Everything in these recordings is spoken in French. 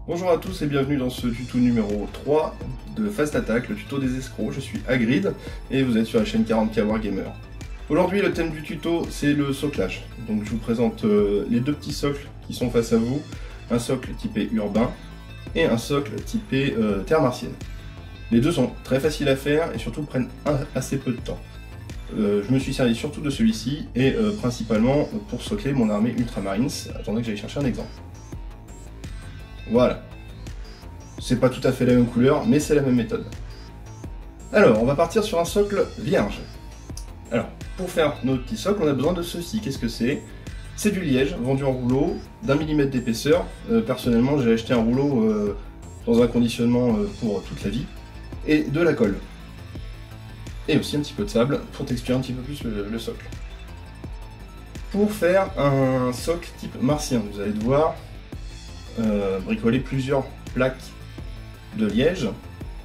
Bonjour à tous et bienvenue dans ce tuto numéro 3 de Fast Attack, le tuto des escrocs. Je suis Hagrid et vous êtes sur la chaîne 40K Wargamer. Aujourd'hui, le thème du tuto, c'est le soclage. Donc je vous présente les deux petits socles qui sont face à vous, un socle typé urbain et un socle typé terre martienne. Les deux sont très faciles à faire et surtout prennent assez peu de temps. Je me suis servi surtout de celui-ci et principalement pour socler mon armée Ultramarines. Attendez que j'aille chercher un exemple. Voilà. C'est pas tout à fait la même couleur, mais c'est la même méthode. Alors, on va partir sur un socle vierge. Alors, pour faire notre petit socle, on a besoin de ceci. Qu'est-ce que c'est? C'est du liège, vendu en rouleau, d'1 mm d'épaisseur. Personnellement, j'ai acheté un rouleau dans un conditionnement pour toute la vie. Et de la colle. Et aussi un petit peu de sable pour texturer un petit peu plus le socle. Pour faire un socle type martien, vous allez devoir bricoler plusieurs plaques de liège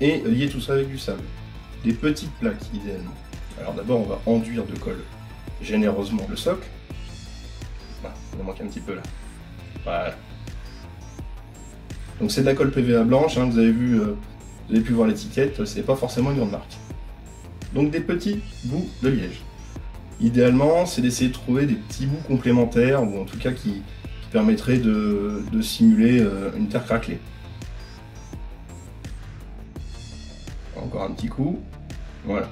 et lier tout ça avec du sable. Des petites plaques idéalement. Alors d'abord on va enduire de colle généreusement le socle. Ah, il en manque un petit peu là. Voilà. Donc c'est de la colle PVA blanche, hein, vous avez vu, vous avez pu voir l'étiquette, c'est pas forcément une grande marque. Donc des petits bouts de liège. Idéalement c'est d'essayer de trouver des petits bouts complémentaires ou en tout cas qui permettrait de simuler une terre craquelée. Encore un petit coup, voilà.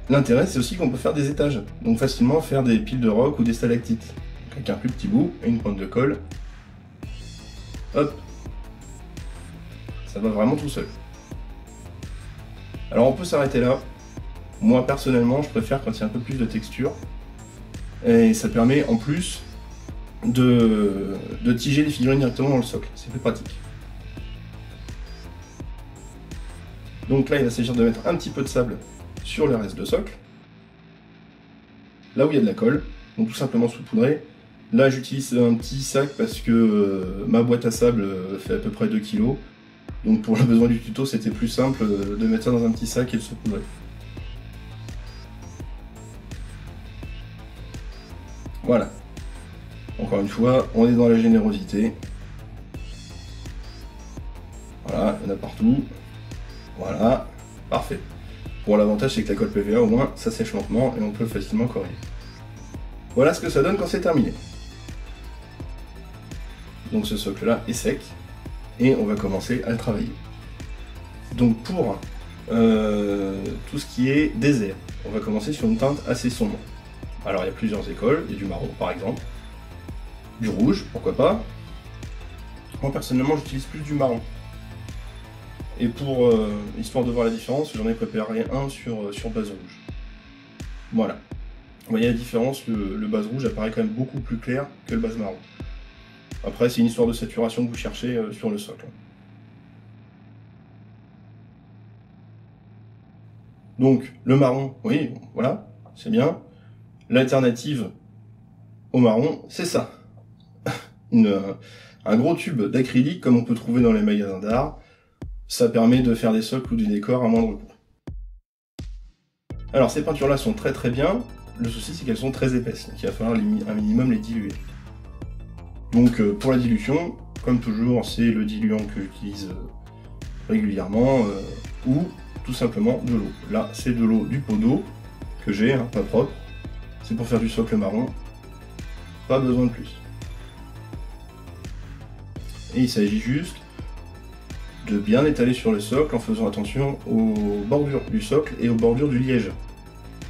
L'intérêt c'est aussi qu'on peut faire des étages, donc facilement faire des piles de roc ou des stalactites. Avec un plus petit bout et une pointe de colle, hop, ça va vraiment tout seul. Alors on peut s'arrêter là. Moi personnellement je préfère quand il y a un peu plus de texture, et ça permet en plus de tiger les figurines directement dans le socle, c'est plus pratique. Donc là il va s'agir de mettre un petit peu de sable sur le reste de socle, là où il y a de la colle, donc tout simplement saupoudrer. Là j'utilise un petit sac parce que ma boîte à sable fait à peu près 2 kg, donc pour le besoin du tuto c'était plus simple de mettre ça dans un petit sac et de saupoudrer. Voilà. Encore une fois, on est dans la générosité. Voilà, il y en a partout. Voilà, parfait. Bon, l'avantage c'est que la colle PVA au moins ça sèche lentement et on peut facilement corriger. Voilà ce que ça donne quand c'est terminé. Donc ce socle là est sec et on va commencer à le travailler. Donc pour tout ce qui est désert, on va commencer sur une teinte assez sombre. Alors il y a plusieurs écoles, il y a du marron par exemple. Du rouge, pourquoi pas. Moi personnellement j'utilise plus du marron. Et pour histoire de voir la différence, j'en ai préparé un sur base rouge. Voilà. Vous voyez la différence, le base rouge apparaît quand même beaucoup plus clair que le base marron. Après c'est une histoire de saturation que vous cherchez sur le socle. Donc le marron, oui, voilà, c'est bien. L'alternative au marron, c'est ça. Un gros tube d'acrylique comme on peut trouver dans les magasins d'art. Ça permet de faire des socles ou du décor à moindre coût. Alors ces peintures là sont très bien, le souci c'est qu'elles sont très épaisses, donc il va falloir un minimum les diluer. Donc pour la dilution, comme toujours c'est le diluant que j'utilise régulièrement, ou tout simplement de l'eau. Là c'est de l'eau du pot d'eau que j'ai, hein, pas propre, c'est pour faire du socle marron, pas besoin de plus. Et il s'agit juste de bien étaler sur le socle en faisant attention aux bordures du socle et aux bordures du liège.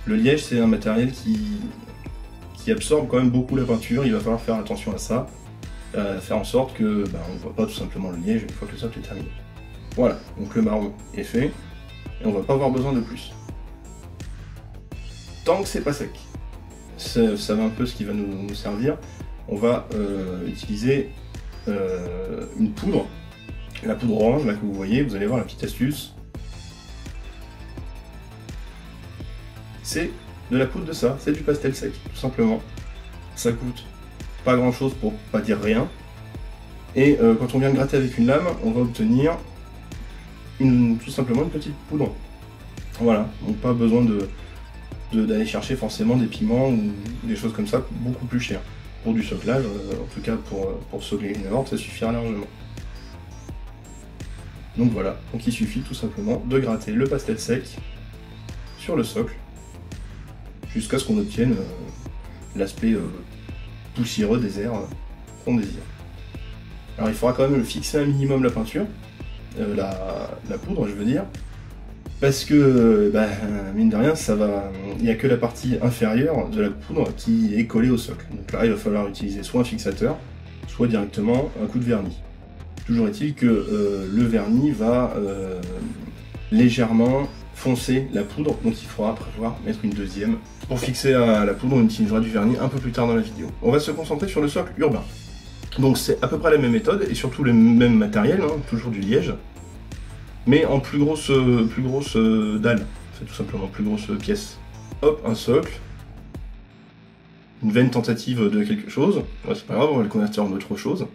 Le liège c'est un matériel qui absorbe quand même beaucoup la peinture, il va falloir faire attention à ça, faire en sorte que on ne voit pas tout simplement le liège une fois que le socle est terminé. Voilà, donc le marron est fait, et on va pas avoir besoin de plus. Tant que c'est pas sec, ça va un peu ce qui va nous servir, on va utiliser une poudre. La poudre orange là que vous voyez, vous allez voir la petite astuce. C'est de la poudre de ça, c'est du pastel sec, tout simplement. Ça coûte pas grand chose pour pas dire rien. Et quand on vient de gratter avec une lame, on va obtenir tout simplement une petite poudre. Voilà, donc pas besoin d'aller chercher forcément des piments ou des choses comme ça beaucoup plus chères. pour du soclage, en tout cas pour socler une horde, ça suffira largement. Donc voilà, donc il suffit tout simplement de gratter le pastel sec sur le socle, jusqu'à ce qu'on obtienne l'aspect poussiéreux des airs qu'on désire. Alors il faudra quand même fixer un minimum la peinture, la poudre je veux dire, parce que mine de rien il n'y a que la partie inférieure de la poudre qui est collée au socle. Donc là il va falloir utiliser soit un fixateur, soit directement un coup de vernis. Toujours est-il que le vernis va légèrement foncer la poudre, donc il faudra prévoir mettre une deuxième. Pour fixer la poudre, on utilisera du vernis un peu plus tard dans la vidéo. On va se concentrer sur le socle urbain. Donc c'est à peu près la même méthode, et surtout le même matériel, hein, toujours du liège, mais en plus grosse dalle, c'est tout simplement plus grosse pièce. Hop, un socle, une vaine tentative de quelque chose, ouais, c'est pas grave, on va le convertir en autre chose.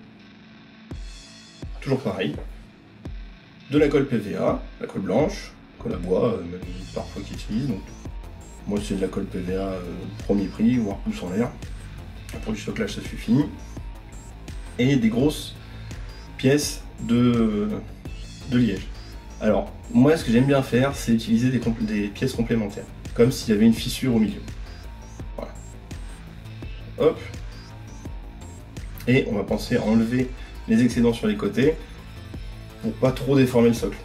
Toujours pareil, de la colle PVA, la colle blanche, colle à bois, même parfois qu'ils utilisent, donc moi c'est de la colle PVA premier prix, voire pouce en l'air, pour du soclage ça suffit, et des grosses pièces de liège. Alors, moi ce que j'aime bien faire, c'est utiliser des pièces complémentaires, comme s'il y avait une fissure au milieu. Voilà. Hop. Et on va penser à enlever les excédents sur les côtés, pour pas trop déformer le socle.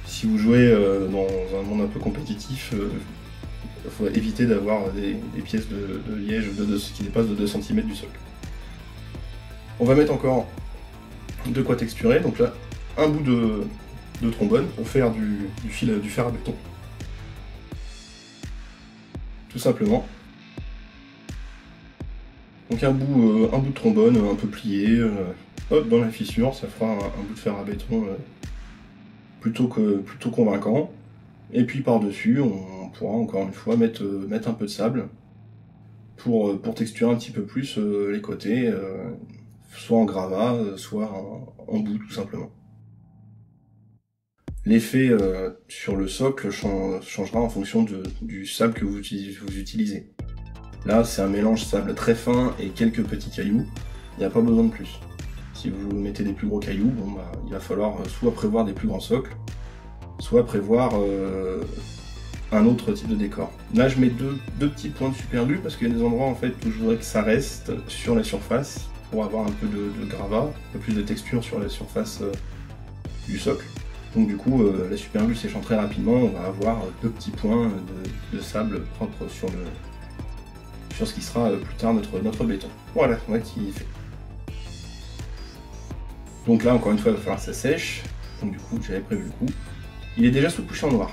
Si vous jouez dans un monde un peu compétitif, il faut éviter d'avoir des pièces de liège qui dépassent de 2 cm du socle. On va mettre encore de quoi texturer, donc là, un bout de trombone pour faire du fer à béton. Tout simplement. Donc un bout de trombone un peu plié, hop, dans la fissure, ça fera un bout de fer à béton plutôt convaincant. Et puis par-dessus, on pourra encore une fois mettre un peu de sable pour texturer un petit peu plus les côtés, soit en gravat, soit en bout tout simplement. L'effet sur le socle changera en fonction du sable que vous utilisez. Là, c'est un mélange sable très fin et quelques petits cailloux, il n'y a pas besoin de plus. Si vous mettez des plus gros cailloux, il va falloir soit prévoir des plus grands socles, soit prévoir un autre type de décor. Là, je mets deux petits points de super glue parce qu'il y a des endroits en fait où je voudrais que ça reste sur la surface pour avoir un peu de gravat, un peu plus de texture sur la surface du socle. Donc du coup, la super glue séchant très rapidement, on va avoir 2 petits points de sable propre sur ce qui sera plus tard notre béton. Voilà, on va qui fait. Donc là, encore une fois, il va falloir que ça sèche. Donc du coup, j'avais prévu le coup. Il est déjà sous-couché en noir.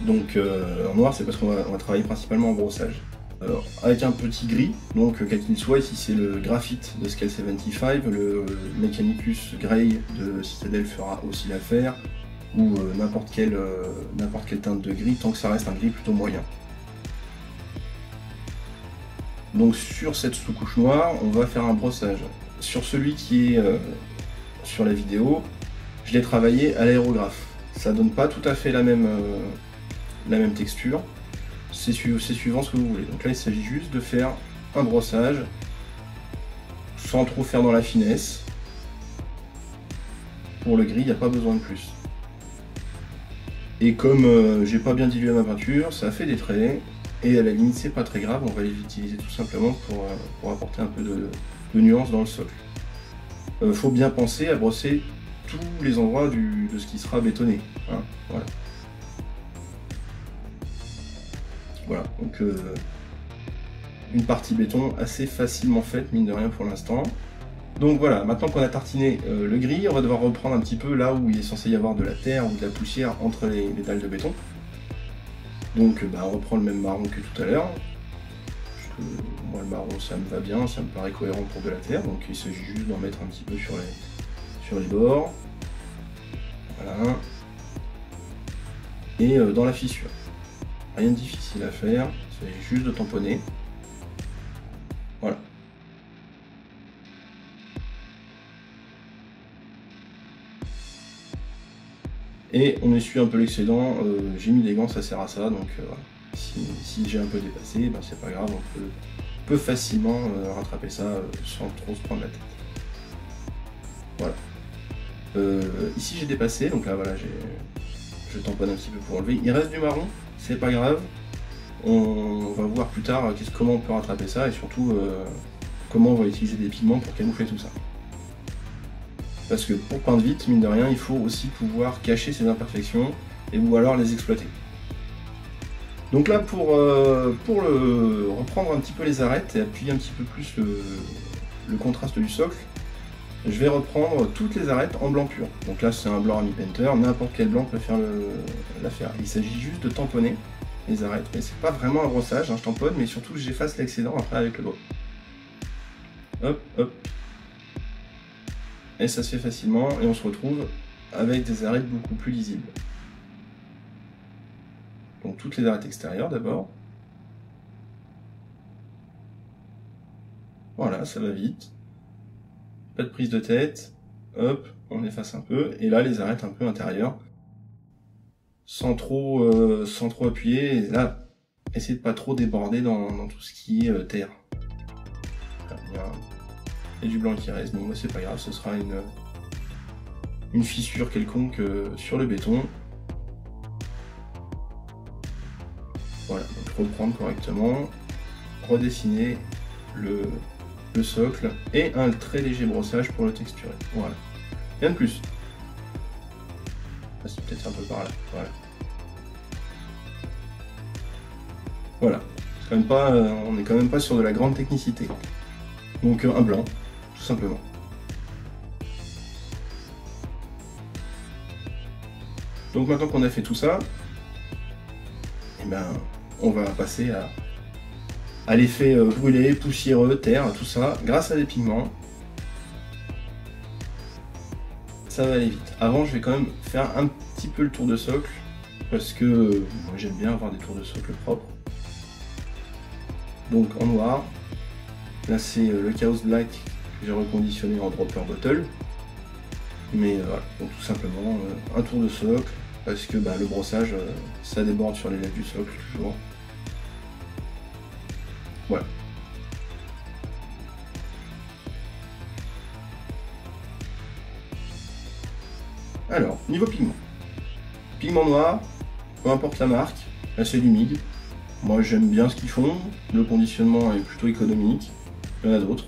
Donc en noir, c'est parce qu'on va travailler principalement en brossage. Alors, avec un petit gris, donc quel qu'il soit, ici c'est le graphite de Scale 75, le Mechanicus Grey de Citadel fera aussi l'affaire, ou n'importe quelle teinte de gris, tant que ça reste un gris plutôt moyen. Donc sur cette sous-couche noire, on va faire un brossage. Sur celui qui est sur la vidéo, je l'ai travaillé à l'aérographe. Ça donne pas tout à fait la même texture. C'est suivant ce que vous voulez. Donc là, il s'agit juste de faire un brossage sans trop faire dans la finesse. Pour le gris, il n'y a pas besoin de plus. Et comme j'ai pas bien dilué ma peinture, ça a fait des traits. Et à la limite, c'est pas très grave, on va les utiliser tout simplement pour apporter un peu de nuance dans le socle. Faut bien penser à brosser tous les endroits de ce qui sera bétonné. Hein, voilà. Voilà, donc une partie béton assez facilement faite, mine de rien pour l'instant. Donc voilà, maintenant qu'on a tartiné le gris, on va devoir reprendre un petit peu là où il est censé y avoir de la terre ou de la poussière entre les dalles de béton. Donc on reprend le même marron que tout à l'heure. Moi le marron ça me va bien, ça me paraît cohérent pour de la terre, donc il s'agit juste d'en mettre un petit peu sur les bords. Voilà. Et dans la fissure. Rien de difficile à faire, il s'agit juste de tamponner. Voilà. Et on essuie un peu l'excédent, j'ai mis des gants, ça sert à ça, donc voilà. Si j'ai un peu dépassé, c'est pas grave, peut facilement rattraper ça sans trop se prendre la tête. Voilà. Ici j'ai dépassé, donc là voilà, je tamponne un petit peu pour enlever. Il reste du marron, c'est pas grave. On va voir plus tard comment on peut rattraper ça et surtout comment on va utiliser des pigments pour camoufler tout ça. Parce que pour peindre vite, mine de rien, il faut aussi pouvoir cacher ces imperfections et ou alors les exploiter. Donc là, pour reprendre un petit peu les arêtes et appuyer un petit peu plus le contraste du socle, je vais reprendre toutes les arêtes en blanc pur. Donc là, c'est un blanc Ami Painter, n'importe quel blanc peut faire l'affaire. Il s'agit juste de tamponner les arêtes, mais c'est pas vraiment un brossage, hein, je tamponne, mais surtout j'efface l'excédent après avec le doigt. Hop, hop. Et ça se fait facilement, et on se retrouve avec des arêtes beaucoup plus lisibles. Donc toutes les arêtes extérieures d'abord. Voilà, ça va vite. Pas de prise de tête. Hop, on efface un peu. Et là, les arêtes un peu intérieures. Sans trop appuyer. Et là, essayez de pas trop déborder dans tout ce qui est terre. Il y a du blanc qui reste. Bon, bah, c'est pas grave, ce sera une fissure quelconque sur le béton. Voilà, donc reprendre correctement, redessiner le socle et un très léger brossage pour le texturer. Voilà, rien de plus. Passe peut-être un peu par là. Voilà. Voilà. Quand même pas, on n'est quand même pas sur de la grande technicité. Donc un blanc, tout simplement. Donc maintenant qu'on a fait tout ça, eh ben, on va passer à l'effet brûlé, poussiéreux, terre, tout ça, grâce à des pigments. Ça va aller vite. Avant, je vais quand même faire un petit peu le tour de socle, parce que moi j'aime bien avoir des tours de socle propres. Donc en noir, là c'est le Chaos Black que j'ai reconditionné en dropper bottle. Mais voilà, donc tout simplement un tour de socle, parce que le brossage, ça déborde sur les lèvres du socle toujours. Voilà. Alors, niveau pigment. Pigment noir, peu importe la marque, là c'est du MIG. Moi j'aime bien ce qu'ils font, le conditionnement est plutôt économique, il y en a d'autres.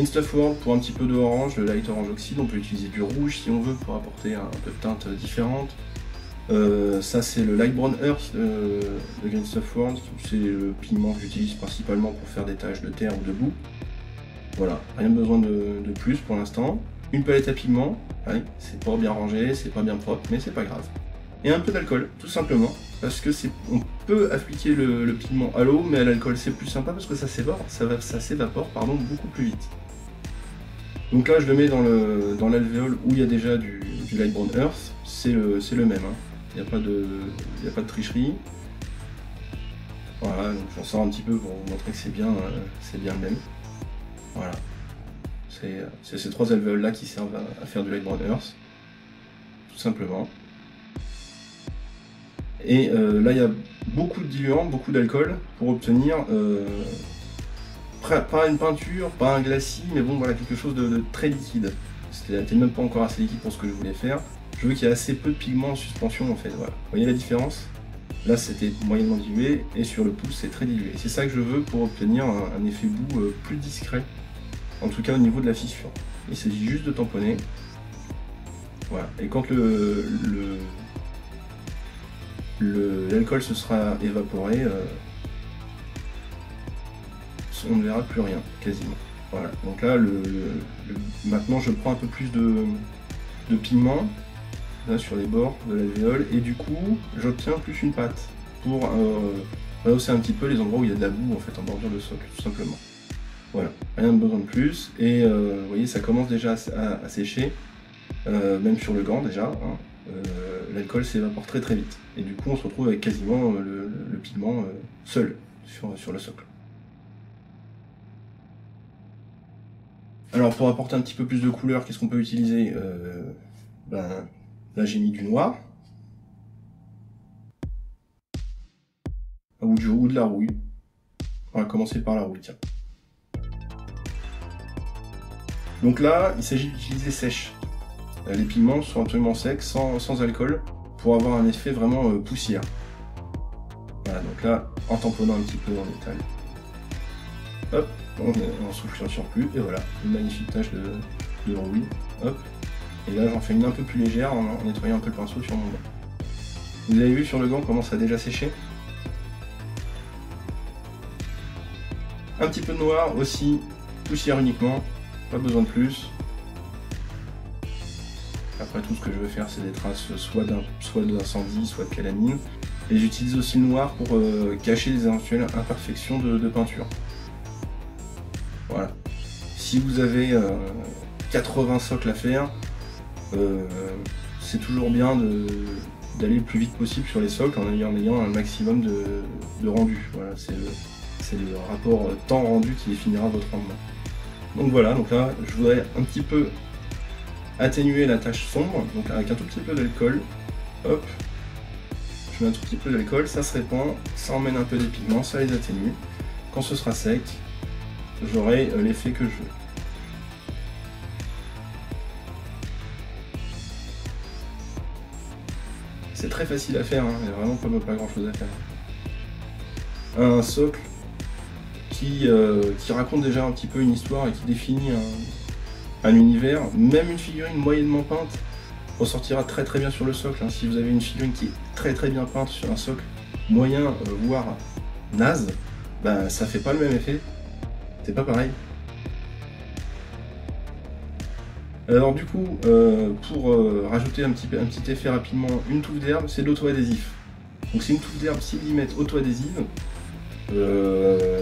Stuff World pour un petit peu de orange, le light orange oxyde, on peut utiliser du rouge si on veut pour apporter un peu de teinte différente. Ça c'est le Light Brown Earth de Green Stuff World, c'est le pigment que j'utilise principalement pour faire des taches de terre ou de boue. Voilà, rien besoin de plus pour l'instant. Une palette à pigments, ouais, c'est pas bien rangé, c'est pas bien propre, mais c'est pas grave. Et un peu d'alcool, tout simplement, parce que on peut appliquer le pigment à l'eau, mais à l'alcool c'est plus sympa parce que ça s'évapore beaucoup plus vite. Donc là je le mets dans l'alvéole où il y a déjà du Light Brown Earth, c'est le même, hein. Il n'y a pas de tricherie. Voilà, donc j'en sors un petit peu pour vous montrer que c'est bien le même. Voilà. C'est ces trois alvéoles là qui servent à faire du Light Brown Earth, tout simplement. Et là il y a beaucoup de diluant, beaucoup d'alcool pour obtenir pas une peinture, pas un glacis, mais bon voilà, quelque chose de très liquide. C'était même pas encore assez liquide pour ce que je voulais faire. Je veux qu'il y ait assez peu de pigments en suspension en fait. Voilà. Vous voyez la différence? Là c'était moyennement dilué et sur le pouce c'est très dilué. C'est ça que je veux pour obtenir un effet boue plus discret. En tout cas au niveau de la fissure. Il s'agit juste de tamponner. Voilà. Et quand l'alcool se sera évaporé, on ne verra plus rien, quasiment. Voilà. Donc là, maintenant je prends un peu plus de pigment là, sur les bords de l'alvéole et du coup j'obtiens plus une pâte pour rehausser un petit peu les endroits où il y a de la boue en fait en bordure de socle, tout simplement. Voilà, rien de besoin de plus et vous voyez ça commence déjà à sécher, même sur le gant déjà, hein. L'alcool s'évapore très très vite et du coup on se retrouve avec quasiment le pigment seul sur le socle. Alors pour apporter un petit peu plus de couleur, qu'est-ce qu'on peut utiliser? Là j'ai mis du noir ou de la rouille. On va commencer par la rouille, tiens. Donc là, il s'agit d'utiliser sèche. Les pigments sont absolument secs, sans alcool, pour avoir un effet vraiment poussière. Voilà, donc là, en tamponnant un petit peu, on étale. Hop, on souffle sur plus, et voilà, une magnifique tache de rouille. Hop, et là j'en fais une un peu plus légère en nettoyant un peu le pinceau sur mon gant. Vous avez vu sur le gant comment ça a déjà séché? Un petit peu de noir aussi, poussière uniquement, pas besoin de plus. Après tout ce que je veux faire c'est des traces soit d'incendie, soit de calamine. Et j'utilise aussi le noir pour cacher les éventuelles imperfections de peinture. Voilà. Si vous avez 80 socles à faire, c'est toujours bien d'aller le plus vite possible sur les socles en ayant un maximum de rendu. Voilà, c'est le rapport temps rendu qui définira votre rendement. Donc voilà, donc là je voudrais un petit peu atténuer la tache sombre, donc avec un tout petit peu d'alcool. Hop, je mets un tout petit peu d'alcool, ça se répand, ça emmène un peu des pigments, ça les atténue. Quand ce sera sec, j'aurai l'effet que je veux. C'est très facile à faire, hein. Il n'y a vraiment pas grand chose à faire. Un socle qui raconte déjà un petit peu une histoire et qui définit un univers, même une figurine moyennement peinte ressortira très bien sur le socle. Hein. Si vous avez une figurine qui est très bien peinte sur un socle moyen, voire naze, ben, ça fait pas le même effet, c'est pas pareil. Alors du coup, pour rajouter un petit effet rapidement, une touffe d'herbe, c'est de l'auto-adhésif. Donc c'est une touffe d'herbe 6 mm auto-adhésive.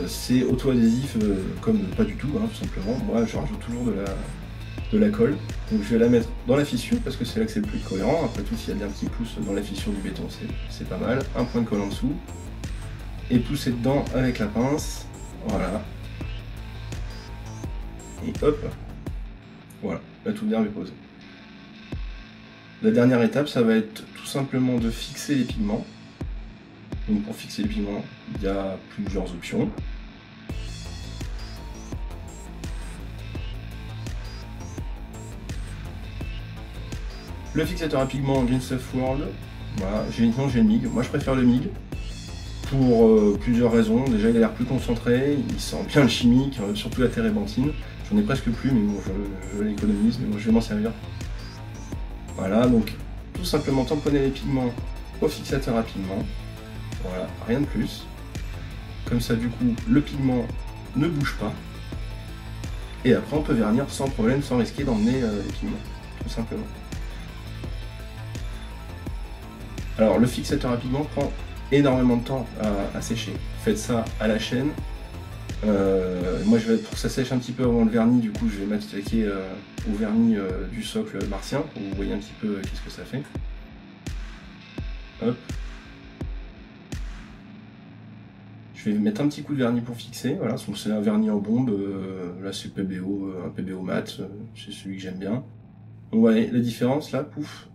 C'est auto-adhésif comme pas du tout, hein, tout simplement. Moi je rajoute toujours de la colle. Donc je vais la mettre dans la fissure parce que c'est là que c'est le plus cohérent. Après tout, s'il y a bien un petit pouce dans la fissure du béton, c'est pas mal. Un point de colle en dessous. Et pousser dedans avec la pince. Voilà. Et hop. Voilà, la touffe d'herbe est posée. La dernière étape, ça va être tout simplement de fixer les pigments. Donc pour fixer les pigments, il y a plusieurs options. Le fixateur à pigments Green Stuff World, voilà, j'ai le MIG. Moi je préfère le MIG pour plusieurs raisons. Déjà il a l'air plus concentré, il sent bien le chimique, surtout la térébenthine. J'en ai presque plus, mais bon, je l'économise, mais bon, je vais m'en servir. Voilà, donc tout simplement tamponner les pigments au fixateur à pigments. Voilà, rien de plus. Comme ça, du coup, le pigment ne bouge pas. Et après, on peut vernir sans problème, sans risquer d'emmener les pigments, tout simplement. Alors, le fixateur à pigments prend énormément de temps à sécher. Faites ça à la chaîne. Moi, pour que ça sèche un petit peu avant le vernis, du coup, je vais m'attaquer au vernis du socle martien, pour que vous voyez un petit peu qu'est-ce que ça fait. Hop. Je vais mettre un petit coup de vernis pour fixer, voilà, donc c'est un vernis en bombe, là c'est PBO, un PBO mat, c'est celui que j'aime bien. Donc vous voyez la différence là, pouf,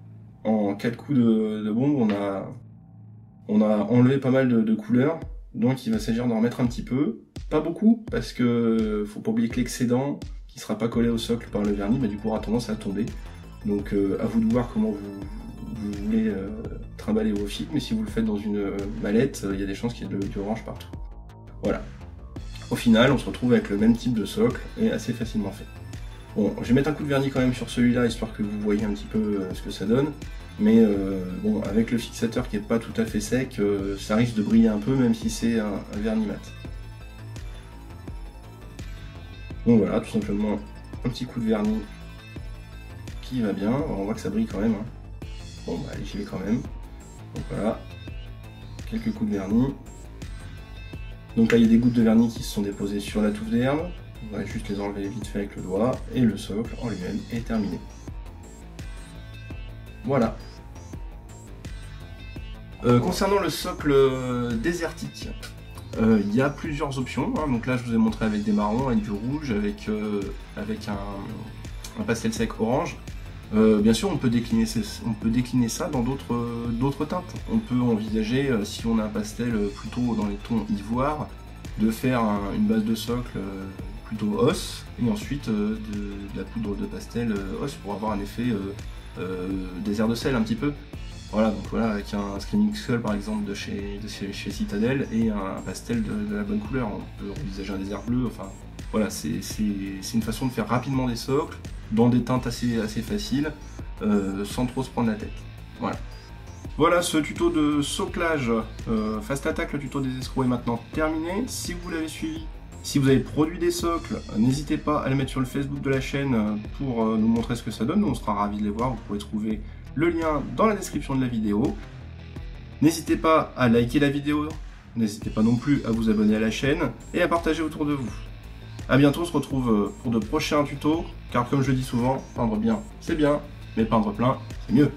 en 4 coups de bombe, on a enlevé pas mal de couleurs, donc il va s'agir d'en remettre un petit peu, pas beaucoup, parce que faut pas oublier que l'excédent, qui sera pas collé au socle par le vernis, bah, du coup aura tendance à tomber. Donc à vous de voir comment vous voulez trimballer vos figues, mais si vous le faites dans une mallette, il y a des chances qu'il y ait du orange partout. Voilà. Au final, on se retrouve avec le même type de socle et assez facilement fait. Bon, je vais mettre un coup de vernis quand même sur celui-là, histoire que vous voyez un petit peu ce que ça donne. Mais bon, avec le fixateur qui n'est pas tout à fait sec, ça risque de briller un peu, même si c'est un vernis mat. Donc voilà, tout simplement un petit coup de vernis qui va bien. Alors, on voit que ça brille quand même. Hein. Bon, bah allez, j'y vais quand même. Donc voilà, quelques coups de vernis. Donc là, il y a des gouttes de vernis qui se sont déposées sur la touffe d'herbe. On va juste les enlever vite fait avec le doigt. Et le socle en lui-même est terminé. Voilà. Concernant le socle désertique, il y a plusieurs options. Hein. Donc là, je vous ai montré avec des marrons, avec du rouge, avec un pastel sec orange. Bien sûr, on peut décliner ça dans d'autres teintes. On peut envisager, si on a un pastel plutôt dans les tons ivoire, de faire une base de socle plutôt os, et ensuite de la poudre de pastel os pour avoir un effet désert de sel un petit peu. Voilà, donc voilà, avec un Screaming Skull par exemple de chez Citadel et un pastel de la bonne couleur. On peut envisager un désert bleu, enfin voilà, c'est une façon de faire rapidement des socles, dans des teintes assez faciles, sans trop se prendre la tête. Voilà. Voilà, ce tuto de soclage Fast Attack, le tuto des escrocs est maintenant terminé. Si vous l'avez suivi, si vous avez produit des socles, n'hésitez pas à les mettre sur le Facebook de la chaîne pour nous montrer ce que ça donne. Nous, on sera ravis de les voir. Vous pouvez trouver le lien dans la description de la vidéo. N'hésitez pas à liker la vidéo, n'hésitez pas non plus à vous abonner à la chaîne et à partager autour de vous. A bientôt, on se retrouve pour de prochains tutos, car comme je le dis souvent, peindre bien, c'est bien, mais peindre plein, c'est mieux.